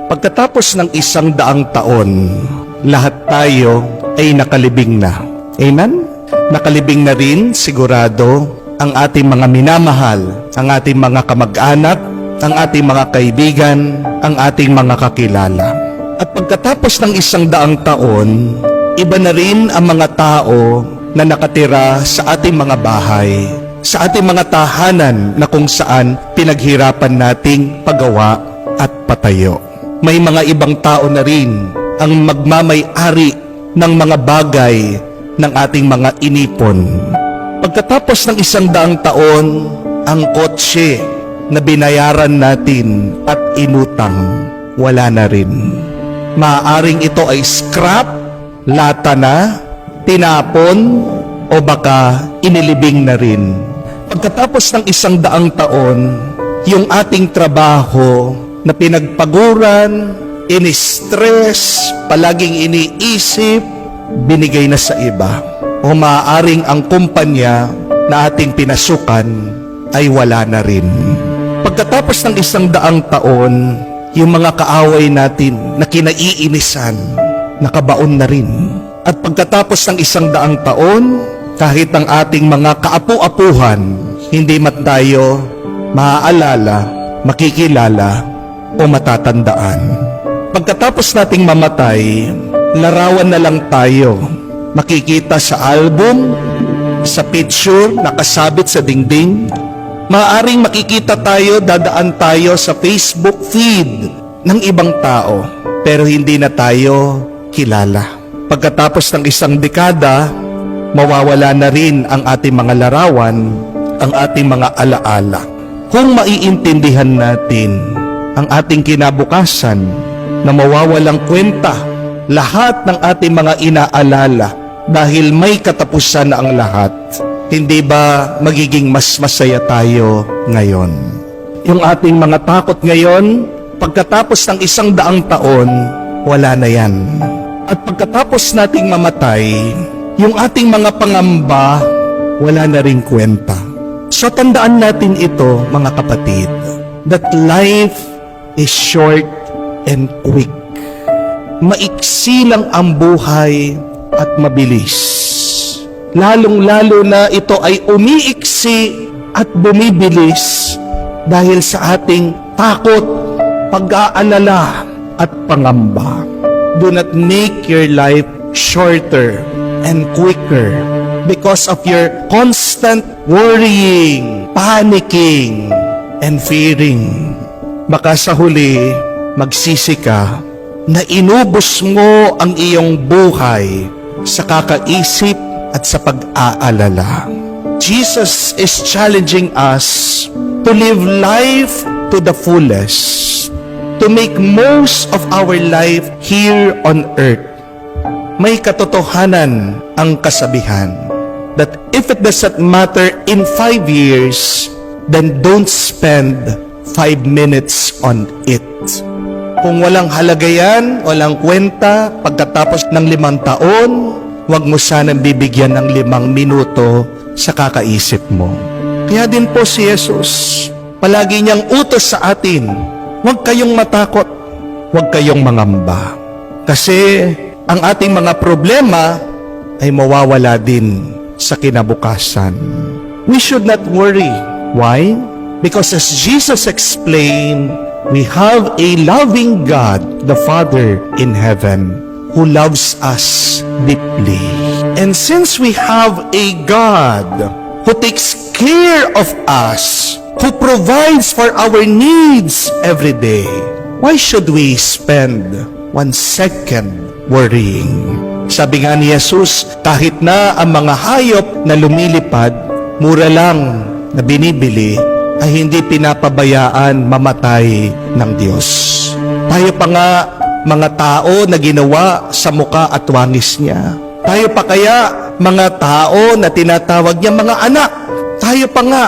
Pagkatapos ng 100 taon, lahat tayo ay nakalibing na. Amen? Nakalibing na rin, sigurado, ang ating mga minamahal, ang ating mga kamag-anak, ang ating mga kaibigan, ang ating mga kakilala. At pagkatapos ng 100 taon, iba na rin ang mga tao na nakatira sa ating mga bahay, sa ating mga tahanan na kung saan pinaghirapan nating pagawa at patayo. May mga ibang tao na rin ang magmamay-ari ng mga bagay ng ating mga inipon. Pagkatapos ng 100 taon, ang kotse na binayaran natin at inutang, wala na rin. Maaaring ito ay scrap, lata na, tinapon, o baka inilibing na rin. Pagkatapos ng 100 taon, yung ating trabaho na pinagpaguran, ini-stress, palaging iniisip, binigay na sa iba. O maaaring ang kumpanya na ating pinasukan ay wala na rin. Pagkatapos ng 100 taon, yung mga kaaway natin na kinaiinisan, nakabaon na rin. At pagkatapos ng 100 taon, kahit ang ating mga kaapu-apuhan, hindi man tayo maaalala, makikilala, o matatandaan. Pagkatapos nating mamatay, larawan na lang tayo. Makikita sa album, sa picture, nakasabit sa dingding. Maaaring makikita tayo, dadaan tayo sa Facebook feed ng ibang tao, pero hindi na tayo kilala. Pagkatapos ng 1 dekada, mawawala na rin ang ating mga larawan, ang ating mga alaala. Kung maiintindihan natin ang ating kinabukasan na mawawalang kwenta lahat ng ating mga inaalala dahil may katapusan na ang lahat, hindi ba magiging mas masaya tayo ngayon? Yung ating mga takot ngayon, pagkatapos ng 100 taon, wala na yan. At pagkatapos nating mamatay, yung ating mga pangamba, wala na ring kwenta. So tandaan natin ito, mga kapatid, that life is short and quick. Maiksi lang ang buhay at mabilis. Lalong-lalo na ito ay umiiksi at bumibilis dahil sa ating takot, pag-aalala at pangamba. Do not make your life shorter and quicker because of your constant worrying, panicking, and fearing. Baka sa huli, magsisi ka na inubos mo ang iyong buhay sa kakaisip at sa pag-aalala. Jesus is challenging us to live life to the fullest, to make most of our life here on earth. May katotohanan ang kasabihan that if it does not matter in 5 years, then don't spend 5 minutes on it. Kung walang halaga yan, walang kwenta, pagkatapos ng 5 taon, huwag mo sanang bibigyan ng 5 minuto sa kakaisip mo. Kaya din po si Jesus, palagi niyang utos sa atin, huwag kayong matakot, huwag kayong mangamba. Kasi ang ating mga problema ay mawawala din sa kinabukasan. We should not worry. Why? Because as Jesus explained, we have a loving God, the Father in heaven, who loves us deeply. And since we have a God who takes care of us, who provides for our needs every day, why should we spend 1 second worrying? Sabi nga ni Jesus, kahit na ang mga hayop na lumilipad, mura lang na binibili, ay hindi pinapabayaan mamatay ng Diyos. Tayo pa nga mga tao na ginawa sa muka at wangis niya. Tayo pa kaya mga tao na tinatawag niya mga anak. Tayo pa nga